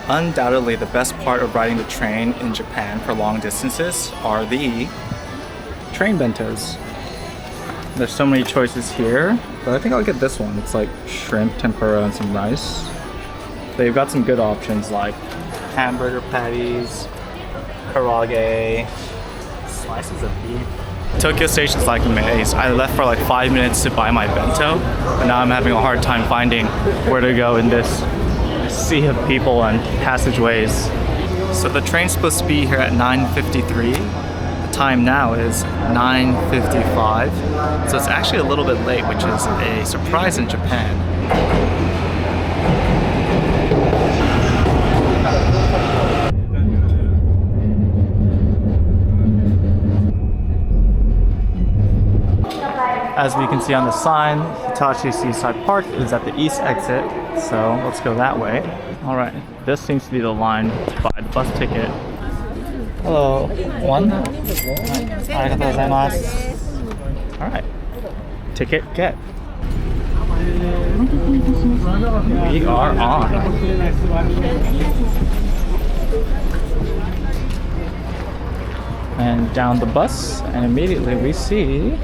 Undoubtedly, the best part of riding the train in Japan for long distances are the train bentos. There's so many choices here, but I think I'll get this one. It's like shrimp, tempura, and some rice. They've got some good options like hamburger patties, karaage, slices of beef. Tokyo Station's like a maze. I left for like 5 minutes to buy my bento, and now I'm having a hard time finding where to go in this sea of people and passageways. So the train's supposed to be here at 9:53. The time now is 9:55. So it's actually a little bit late, which is a surprise in Japan. As we can see on the sign, Hitachi Seaside Park is at the east exit, so let's go that way. All right, this seems to be the line to buy the bus ticket. Hello, one? Arigatou gozaimasu. All right, ticket get. We are on. And down the bus, and immediately we see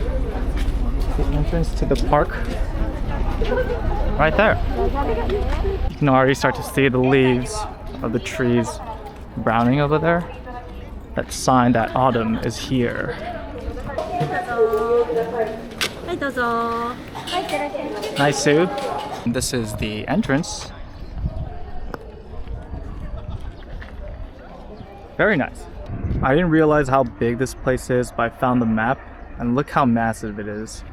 the entrance to the park right there. You can already start to see the leaves of the trees browning over there. That sign that autumn is here. Nice soup. This is the entrance. Very nice. I didn't realize how big this place is, but I found the map. And look how massive it is.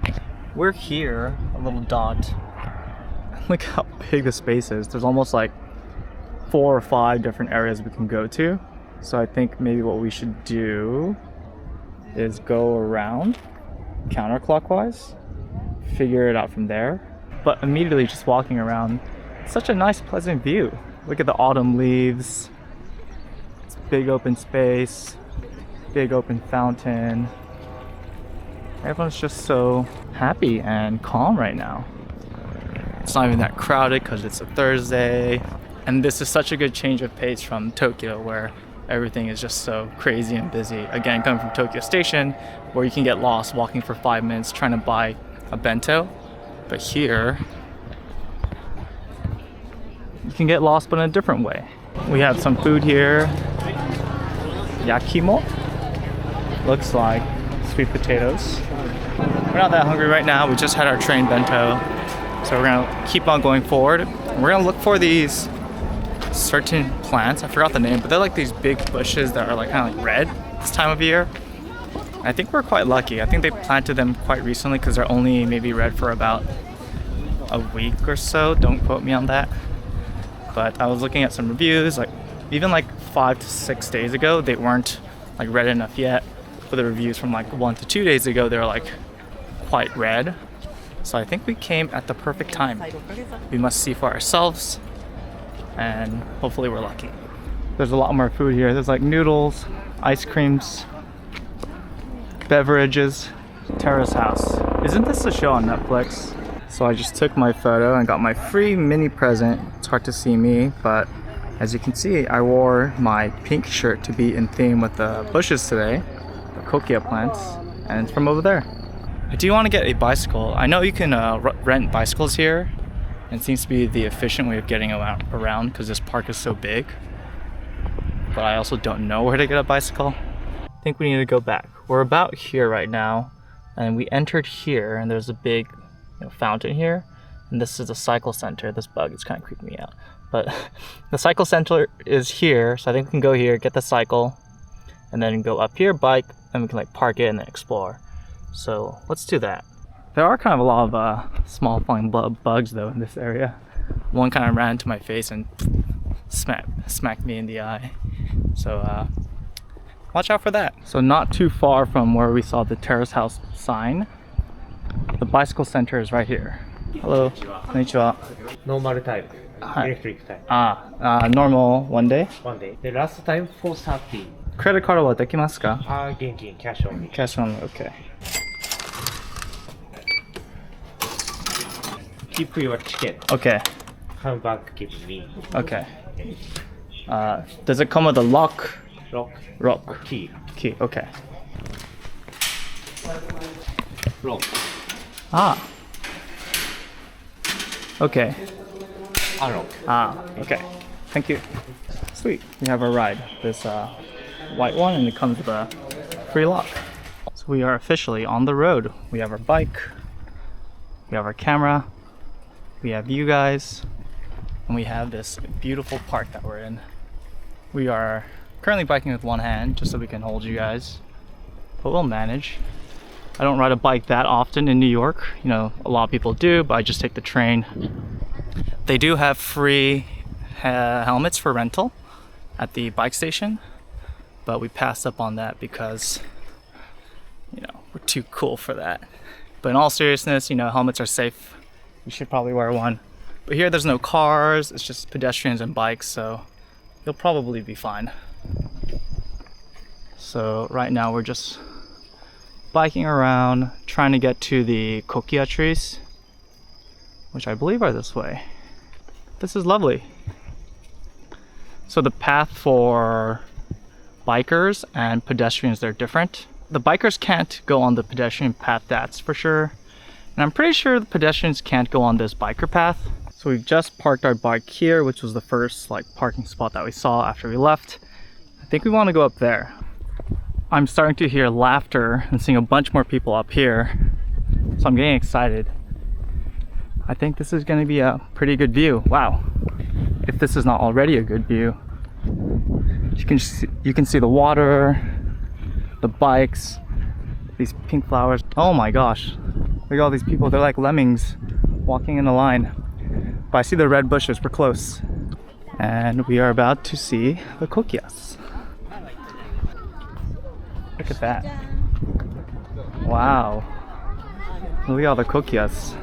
We're here, a little dot. Look how big the space is. There's almost like 4 or 5 different areas we can go to. So I think maybe what we should do is go around counterclockwise, figure it out from there. But immediately just walking around, it's such a nice, pleasant view. Look at the autumn leaves. It's big open space, big open fountain. Everyone's just so happy and calm right now. It's not even that crowded because it's a Thursday. And this is such a good change of pace from Tokyo, where everything is just so crazy and busy. Again, coming from Tokyo Station, where you can get lost walking for 5 minutes trying to buy a bento. But here, you can get lost but in a different way. We have some food here. Yakimo. Looks like sweet potatoes. We're not that hungry right now. We just had our train bento. So we're gonna keep on going forward. We're gonna look for these certain plants. I forgot the name, but they're like these big bushes that are like kind of like red this time of year. I think we're quite lucky. I think they planted them quite recently because they're only maybe red for about a week or so. Don't quote me on that. But I was looking at some reviews, like even like 5 to 6 days ago, they weren't like red enough yet. For the reviews from like 1 to 2 days ago, they were like quite red. So I think we came at the perfect time. We must see for ourselves, and hopefully we're lucky. There's a lot more food here. There's like noodles, ice creams, beverages. Terrace House. Isn't this a show on Netflix? So I just took my photo and got my free mini present. It's hard to see me, but as you can see, I wore my pink shirt to be in theme with the bushes today, the Kochia Plants, and it's from over there. I do want to get a bicycle. I know you can rent bicycles here, and it seems to be the efficient way of getting around because this park is so big. But I also don't know where to get a bicycle. I think we need to go back. We're about here right now, and we entered here, and there's a big fountain here, and this is a cycle center. This bug is kind of creeping me out, but the cycle center is here, so I think we can go here, get the cycle, and then go up here, bike, and we can like park it and then explore. So let's do that. There are kind of a lot of small flying bugs though in this area. One kind of ran into my face and smacked me in the eye. So watch out for that. So not too far from where we saw the Terrace House sign, the bicycle center is right here. Hello. Konnichiwa. Normal time, electric time. Normal one day. 1 day. The last time 4:30. Credit card はできますか? 現金 cash only. Cash only, okay. Keep your ticket. Okay. Come back, give me. Okay. Does it come with a lock? Lock. Lock. Key. Key, okay. Lock. Ah. Okay. Unlock. Ah, okay. Thank you. Sweet. We have our ride. This white one, and it comes with a free lock. So we are officially on the road. We have our bike. We have our camera. We have you guys. And we have this beautiful park that we're in. We are currently biking with one hand just so we can hold you guys. But we'll manage. I don't ride a bike that often in New York. You know, a lot of people do, but I just take the train. They do have free helmets for rental at the bike station, but we passed up on that because, you know, we're too cool for that. But in all seriousness, you know, helmets are safe. You should probably wear one. But here there's no cars, it's just pedestrians and bikes, so you'll probably be fine. So right now we're just biking around, trying to get to the Kochia trees, which I believe are this way. This is lovely. So the path for bikers and pedestrians, they're different. The bikers can't go on the pedestrian path, that's for sure. And I'm pretty sure the pedestrians can't go on this biker path. So we've just parked our bike here, which was the first parking spot that we saw after we left. I think we want to go up there. I'm starting to hear laughter and seeing a bunch more people up here. So I'm getting excited. I think this is going to be a pretty good view. Wow. If this is not already a good view. You can see the water, the bikes, these pink flowers. Oh my gosh. Look at all these people. They're like lemmings walking in a line. But I see the red bushes. We're close. And we are about to see the Kochias. Look at that. Wow. Look at all the Kochias.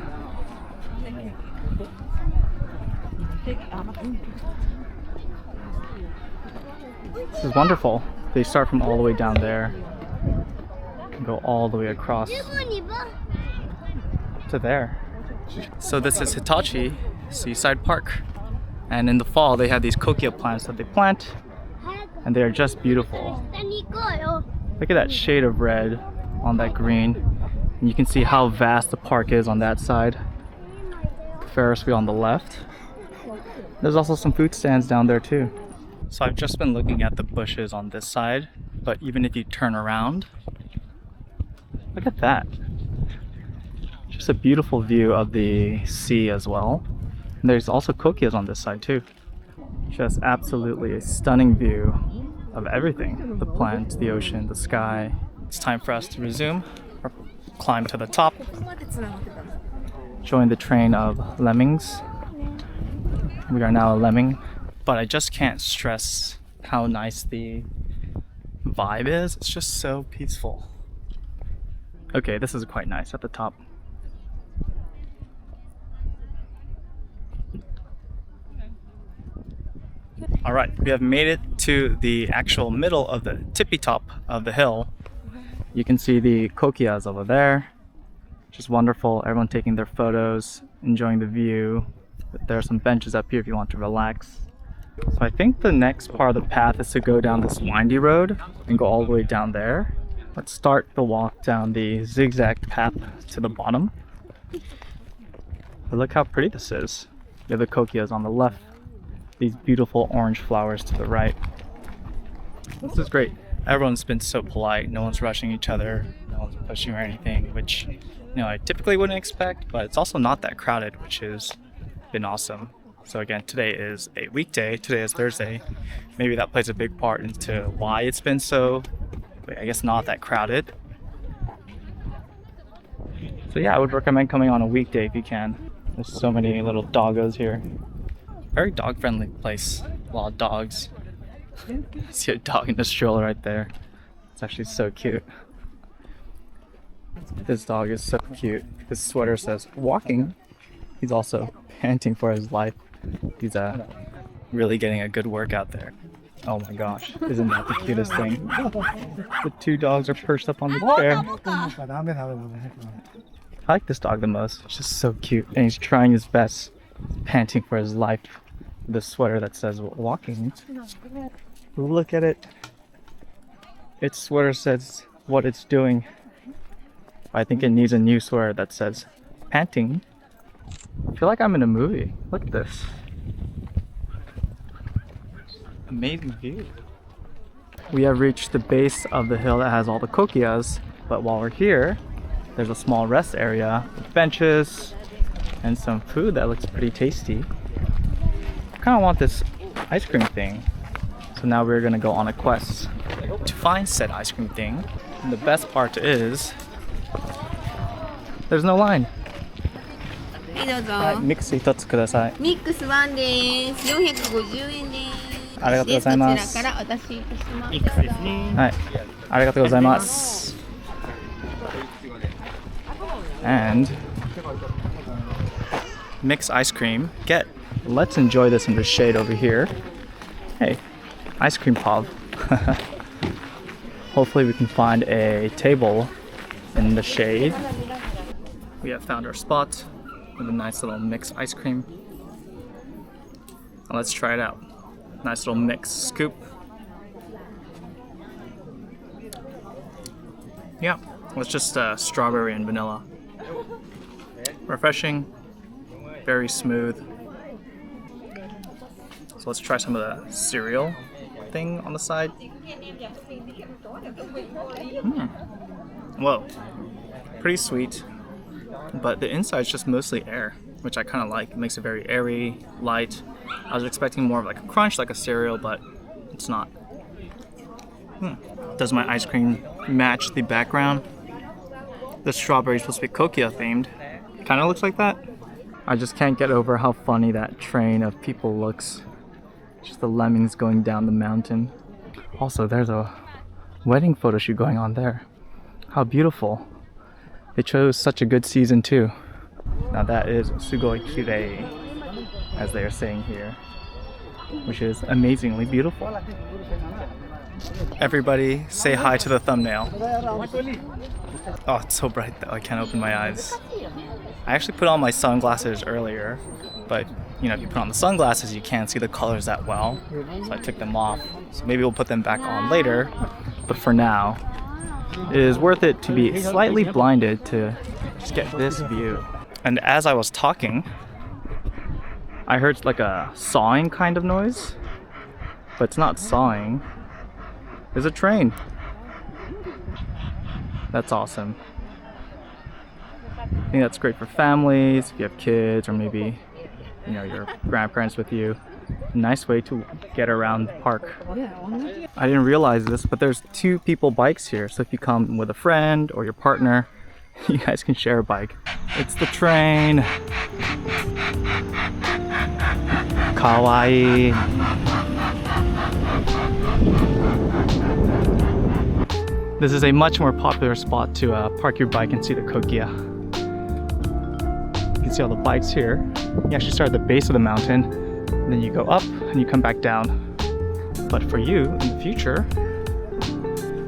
This is wonderful. They start from all the way down there. Can go all the way across to there. So this is Hitachi Seaside Park. And in the fall they have these Kochia plants that they plant. And they are just beautiful. Look at that shade of red on that green. And you can see how vast the park is on that side. The Ferris wheel on the left. There's also some food stands down there too. So I've just been looking at the bushes on this side, but even if you turn around, look at that. Just a beautiful view of the sea as well. And there's also Kochias on this side too. Just absolutely a stunning view of everything. The plants, the ocean, the sky. It's time for us to resume or climb to the top. Join the train of lemmings. We are now a lemming. But I just can't stress how nice the vibe is. It's just so peaceful. Okay, this is quite nice at the top. Alright, we have made it to the actual middle of the tippy top of the hill. You can see the Kochias over there. Just wonderful. Everyone taking their photos, enjoying the view. There are some benches up here if you want to relax. So I think the next part of the path is to go down this windy road and go all the way down there. Let's start the walk down the zigzag path to the bottom. But look how pretty this is. We have the Kochias on the left. These beautiful orange flowers to the right. This is great. Everyone's been so polite. No one's rushing each other. No one's pushing or anything, which, you know, I typically wouldn't expect, but it's also not that crowded, which has been awesome. So again, today is a weekday. Today is Thursday. Maybe that plays a big part into why it's been so, I guess, not that crowded. So yeah, I would recommend coming on a weekday if you can. There's so many little doggos here. Very dog-friendly place. A lot of dogs. I see a dog in the stroller right there. It's actually so cute. This dog is so cute. His sweater says walking. He's also panting for his life. He's really getting a good workout there. Oh my gosh, isn't that the cutest thing? The two dogs are perched up on the chair. I like this dog the most. It's just so cute, and he's trying his best, panting for his life. the sweater that says walking. Look at it. Its sweater says what it's doing. I think it needs a new sweater that says panting. I feel like I'm in a movie. Look at this. Amazing view. We have reached the base of the hill that has all the kokias, but while we're here, there's a small rest area with benches and some food that looks pretty tasty. I kind of want this ice cream thing. So now we're gonna go on a quest to find said ice cream thing. And the best part is, there's no line. はい、どうぞ。はい、ミックス1つください。ミックス1です。450円です。ありがとうございます。こちらからお出しいたします。はい、ありがとうございます。And mix ice cream. Let's enjoy this in the shade over here. Hey, ice cream pub. Hopefully we can find a table in the shade. We have found our spot with a nice little mixed ice cream. Now let's try it out. Nice little mixed scoop. Yeah, it's just strawberry and vanilla. Refreshing, very smooth. So let's try some of the cereal thing on the side. Whoa, pretty sweet, but the inside's just mostly air, which I kind of like. It makes it very airy, light. I was expecting more of like a crunch, like a cereal, but it's not. Does my ice cream match the background? The strawberry is supposed to be Kochia themed. Kind of looks like that. I just can't get over how funny that train of people looks. Just the lemmings going down the mountain. Also, there's a wedding photo shoot going on there. How beautiful. They chose such a good season too. Now that is sugoi kirei, as they are saying here, which is amazingly beautiful. Everybody say hi to the thumbnail. Oh, it's so bright though, I can't open my eyes. I actually put on my sunglasses earlier, but you know, if you put on the sunglasses, you can't see the colors that well. So I took them off. So maybe we'll put them back on later, but for now, it is worth it to be slightly blinded to just get this view. And as I was talking, I heard like a sawing kind of noise, but it's not sawing. There's a train. That's awesome. I think that's great for families, if you have kids, or maybe, you know, your grandparents with you. A nice way to get around the park. I didn't realize this, but there's 2 people bikes here. So if you come with a friend or your partner, you guys can share a bike. It's the train. Kawaii. This is a much more popular spot to park your bike and see the Kochia. You can see all the bikes here. You actually start at the base of the mountain, and then you go up and you come back down. But for you, in the future,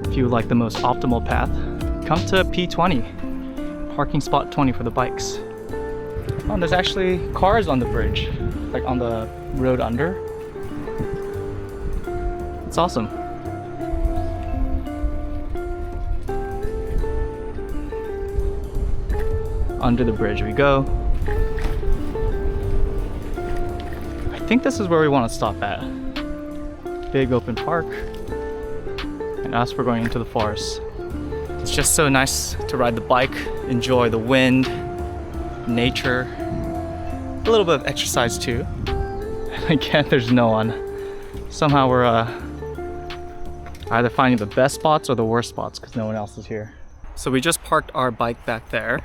if you would like the most optimal path, come to P20, parking spot 20 for the bikes. Oh, and there's actually cars on the bridge, like on the road under. It's awesome. Under the bridge we go. I think this is where we want to stop at. Big open park. And us, we're going into the forest. It's just so nice to ride the bike, enjoy the wind, nature, a little bit of exercise too. Again, there's no one. Somehow we're either finding the best spots or the worst spots because no one else is here. So we just parked our bike back there,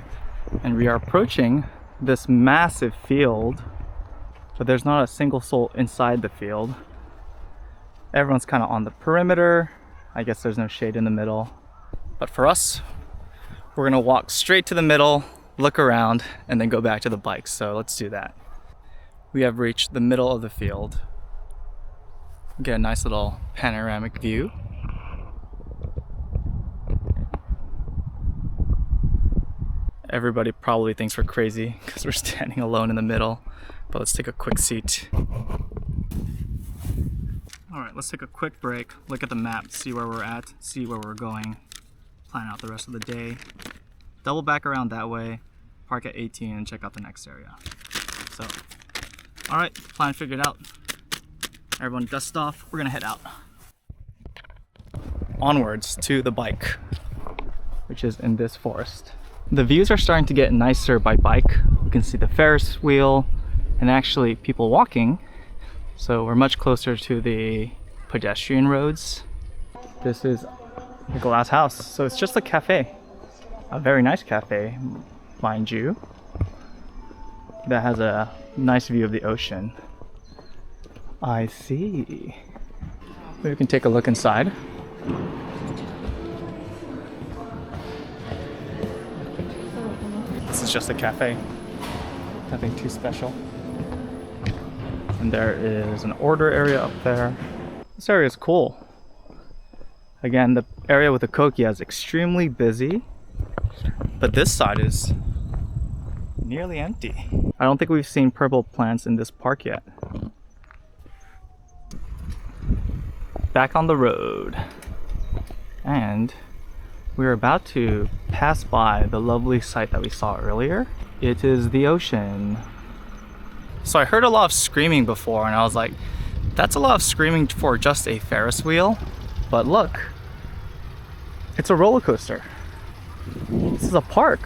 and we are approaching this massive field, but there's not a single soul inside the field. Everyone's kind of on the perimeter. I guess there's no shade in the middle. But for us, we're gonna walk straight to the middle, look around, and then go back to the bikes. So let's do that. We have reached the middle of the field. Get a nice little panoramic view. Everybody probably thinks we're crazy because we're standing alone in the middle, but let's take a quick seat. All right, let's take a quick break, look at the map, see where we're at, see where we're going, plan out the rest of the day, double back around that way, park at 18 and check out the next area. So, all right, plan figured out. Everyone dust off, we're gonna head out. Onwards to the bike, which is in this forest. The views are starting to get nicer by bike. You can see the Ferris wheel and actually people walking. So we're much closer to the pedestrian roads. This is the glass house. So it's just a cafe, a very nice cafe, mind you, that has a nice view of the ocean. I see. Maybe we can take a look inside. This is just a cafe, nothing too special. And there is an order area up there. This area is cool. Again, the area with the Kochia is extremely busy, but this side is nearly empty. I don't think we've seen purple plants in this park yet. Back on the road. And we're about to pass by the lovely sight that we saw earlier. It is the ocean. So I heard a lot of screaming before and I was like, that's a lot of screaming for just a Ferris wheel. But look, it's a roller coaster. This is a park,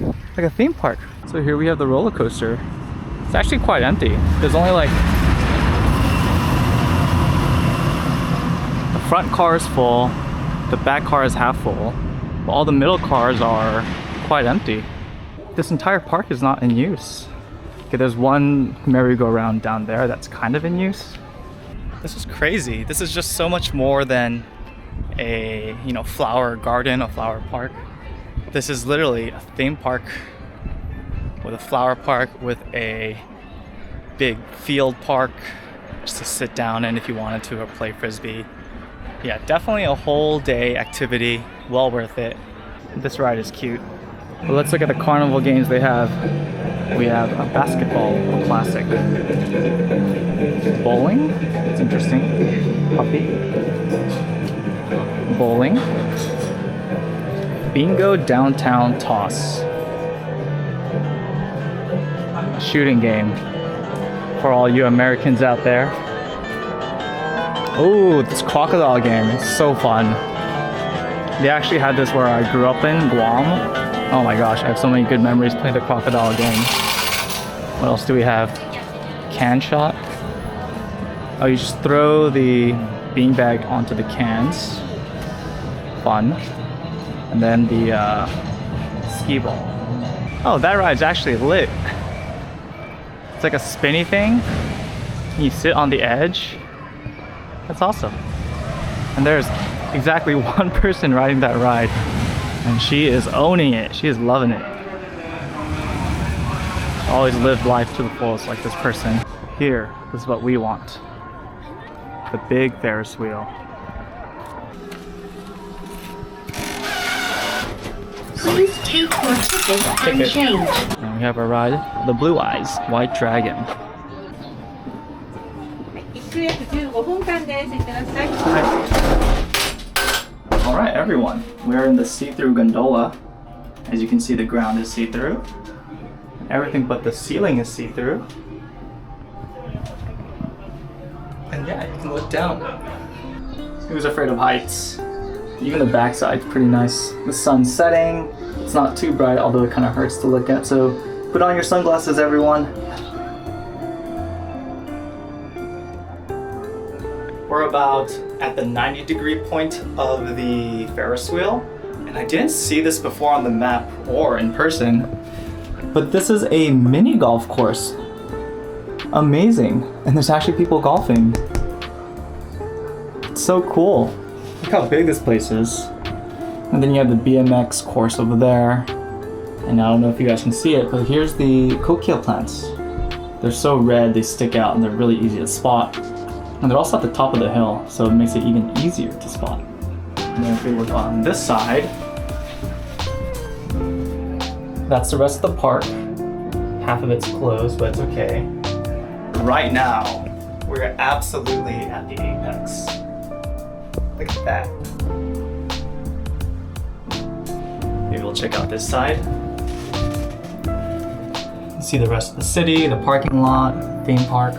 like a theme park. So here we have the roller coaster. It's actually quite empty. There's only like, the front car is full, the back car is half full, but all the middle cars are quite empty. This entire park is not in use. Okay, there's one merry-go-round down there that's kind of in use. This is crazy. This is just so much more than a, flower garden, a flower park. This is literally a theme park with a flower park with a big field park just to sit down in if you wanted to or play frisbee. Yeah, definitely a whole day activity, well worth it. This ride is cute. Well, let's look at the carnival games they have. We have a basketball classic. Bowling, it's interesting. Puppy. Bowling. Bingo downtown toss. A shooting game for all you Americans out there. Oh, this crocodile game is so fun. They actually had this where I grew up in Guam. Oh my gosh, I have so many good memories playing the crocodile game. What else do we have? Can shot. Oh, you just throw the beanbag onto the cans. Fun. And then the skee ball. Oh, that ride's actually lit. It's like a spinny thing. You sit on the edge. That's awesome. And there's exactly one person riding that ride. And she is owning it. She is loving it. Always live life to the fullest like this person. Here, this is what we want. The big Ferris wheel. Please take your ticket and change. And we have our ride, the Blue Eyes White Dragon. Alright everyone, we're in the see-through gondola. As you can see, the ground is see-through. Everything but the ceiling is see-through. And yeah, you can look down. Who's afraid of heights? Even the backside's pretty nice. The sun's setting. It's not too bright, although it kind of hurts to look at. So put on your sunglasses, everyone. We're about at the 90-degree point of the Ferris wheel. And I didn't see this before on the map or in person. But this is a mini golf course. Amazing. And there's actually people golfing. It's so cool. Look how big this place is. And then you have the BMX course over there. And I don't know if you guys can see it, but here's the Kochia Plants. They're so red, they stick out, and they're really easy to spot. And they're also at the top of the hill, so it makes it even easier to spot. And then if we look on this side, that's the rest of the park. Half of it's closed, but it's okay. Right now, we're absolutely at the apex. Look at that. Maybe we'll check out this side. See the rest of the city, the parking lot, theme park.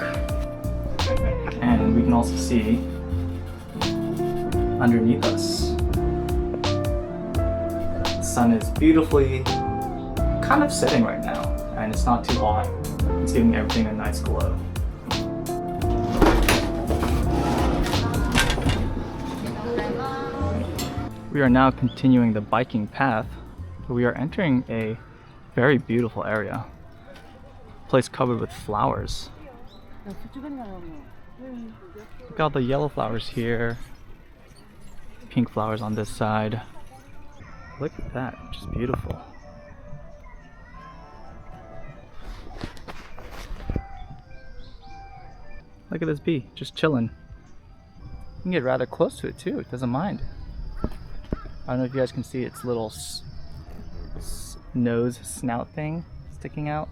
And we can also see underneath us. The sun is beautifully kind of setting right now, and it's not too hot. It's giving everything a nice glow. We are now continuing the biking path. We are entering a very beautiful area. Place covered with flowers. Look at all the yellow flowers here. Pink flowers on this side. Look at that, just beautiful. Look at this bee, just chilling. You can get rather close to it too, it doesn't mind. I don't know if you guys can see its little nose snout thing sticking out.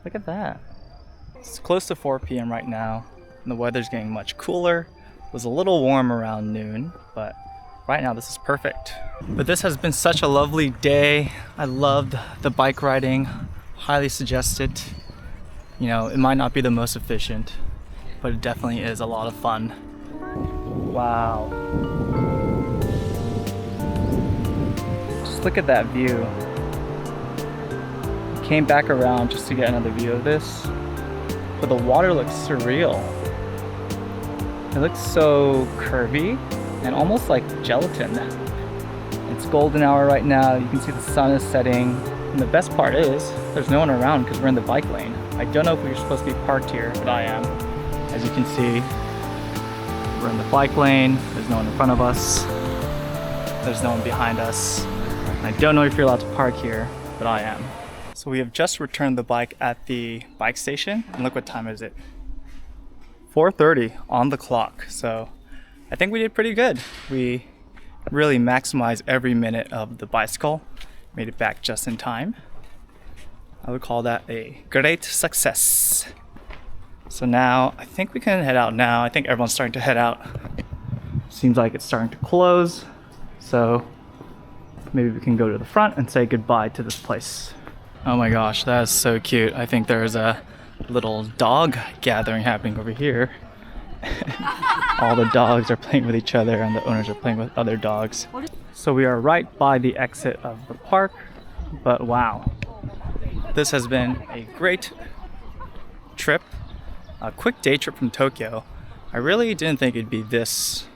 Look at that. It's close to 4 p.m. right now, and the weather's getting much cooler. It was a little warm around noon, but right now this is perfect. But this has been such a lovely day. I loved the bike riding. Highly suggest it. You know, it might not be the most efficient, but it definitely is a lot of fun. Wow. Just look at that view. Came back around just to get another view of this, but the water looks surreal. It looks so curvy and almost like gelatin. It's golden hour right now. You can see the sun is setting, and the best part is there's no one around because we're in the bike lane. I don't know if we're supposed to be parked here, but I am. As you can see, we're in the bike lane. There's no one in front of us. There's no one behind us. And I don't know if you're allowed to park here, but I am. So we have just returned the bike at the bike station, and look what time is it? 4:30 on the clock. So I think we did pretty good. We really maximized every minute of the bicycle, made it back just in time. I would call that a great success. So now I think we can head out now. I think everyone's starting to head out. Seems like it's starting to close. So maybe we can go to the front and say goodbye to this place. Oh my gosh, that is so cute. I think there's a little dog gathering happening over here. All the dogs are playing with each other and the owners are playing with other dogs. So we are right by the exit of the park, but wow. This has been a great trip, a quick day trip from Tokyo. I really didn't think it'd be this,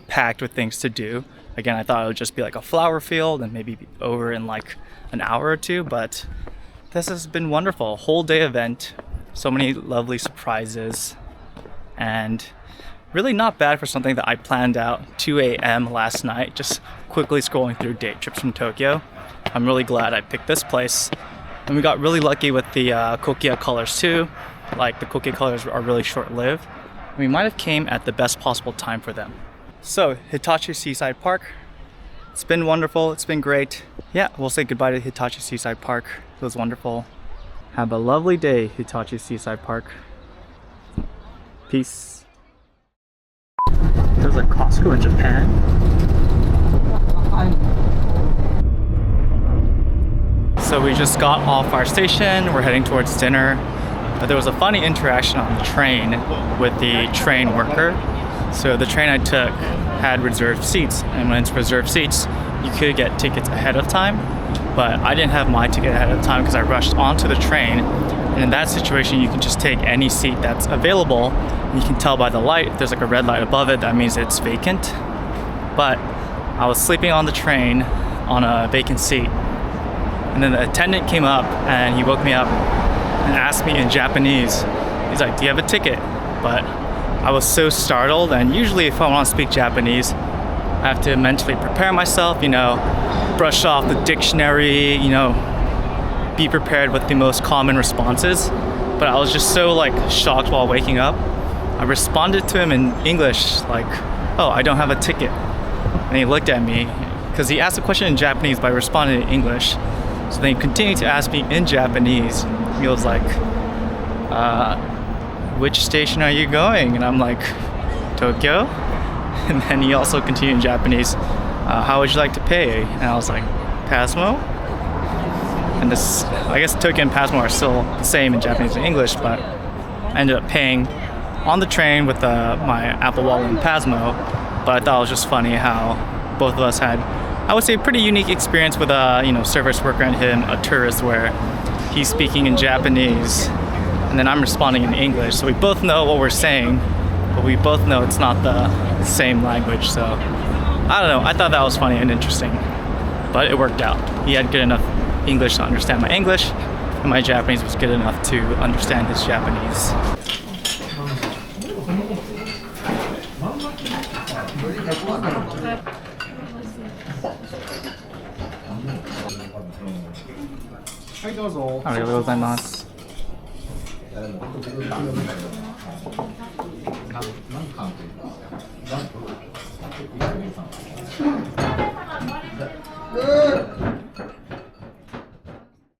packed with things to do. Again, I thought it would just be like a flower field and maybe be over in like an hour or two, but this has been wonderful. A whole day event, so many lovely surprises, and really not bad for something that I planned out 2 a.m. last night, just quickly scrolling through day trips from Tokyo. I'm really glad I picked this place. And we got really lucky with the Kochia colors too. Like the Kochia colors are really short-lived. We might have came at the best possible time for them. So Hitachi Seaside Park. It's been wonderful, it's been great. Yeah, we'll say goodbye to Hitachi Seaside Park. It was wonderful. Have a lovely day, Hitachi Seaside Park. Peace. There's a Costco in Japan. So we just got off our station, we're heading towards dinner. But there was a funny interaction on the train with the train worker. So the train I took had reserved seats, and when it's reserved seats, you could get tickets ahead of time. But I didn't have my ticket ahead of time because I rushed onto the train. And in that situation, you can just take any seat that's available. You can tell by the light, if there's like a red light above it, that means it's vacant. But I was sleeping on the train on a vacant seat. And then the attendant came up and he woke me up and asked me in Japanese. He's like, "Do you have a ticket?" But I was so startled, and usually if I want to speak Japanese, I have to mentally prepare myself, brush off the dictionary, be prepared with the most common responses. But I was just so shocked while waking up. I responded to him in English like, "Oh, I don't have a ticket." And he looked at me because he asked a question in Japanese, but I responded in English. So then he continued to ask me in Japanese. He was like, which station are you going? And I'm like, Tokyo. And then he also continued in Japanese, how would you like to pay? And I was like, Pasmo? And this, I guess Tokyo and Pasmo are still the same in Japanese and English, but I ended up paying on the train with my Apple Wallet and Pasmo. But I thought it was just funny how both of us had, I would say, a pretty unique experience with a service worker and him, a tourist, where he's speaking in Japanese and then I'm responding in English. So we both know what we're saying, but we both know it's not the same language. So I don't know, I thought that was funny and interesting, but it worked out. He had good enough English to understand my English, and my Japanese was good enough to understand his Japanese. Arigatou gozaimasu.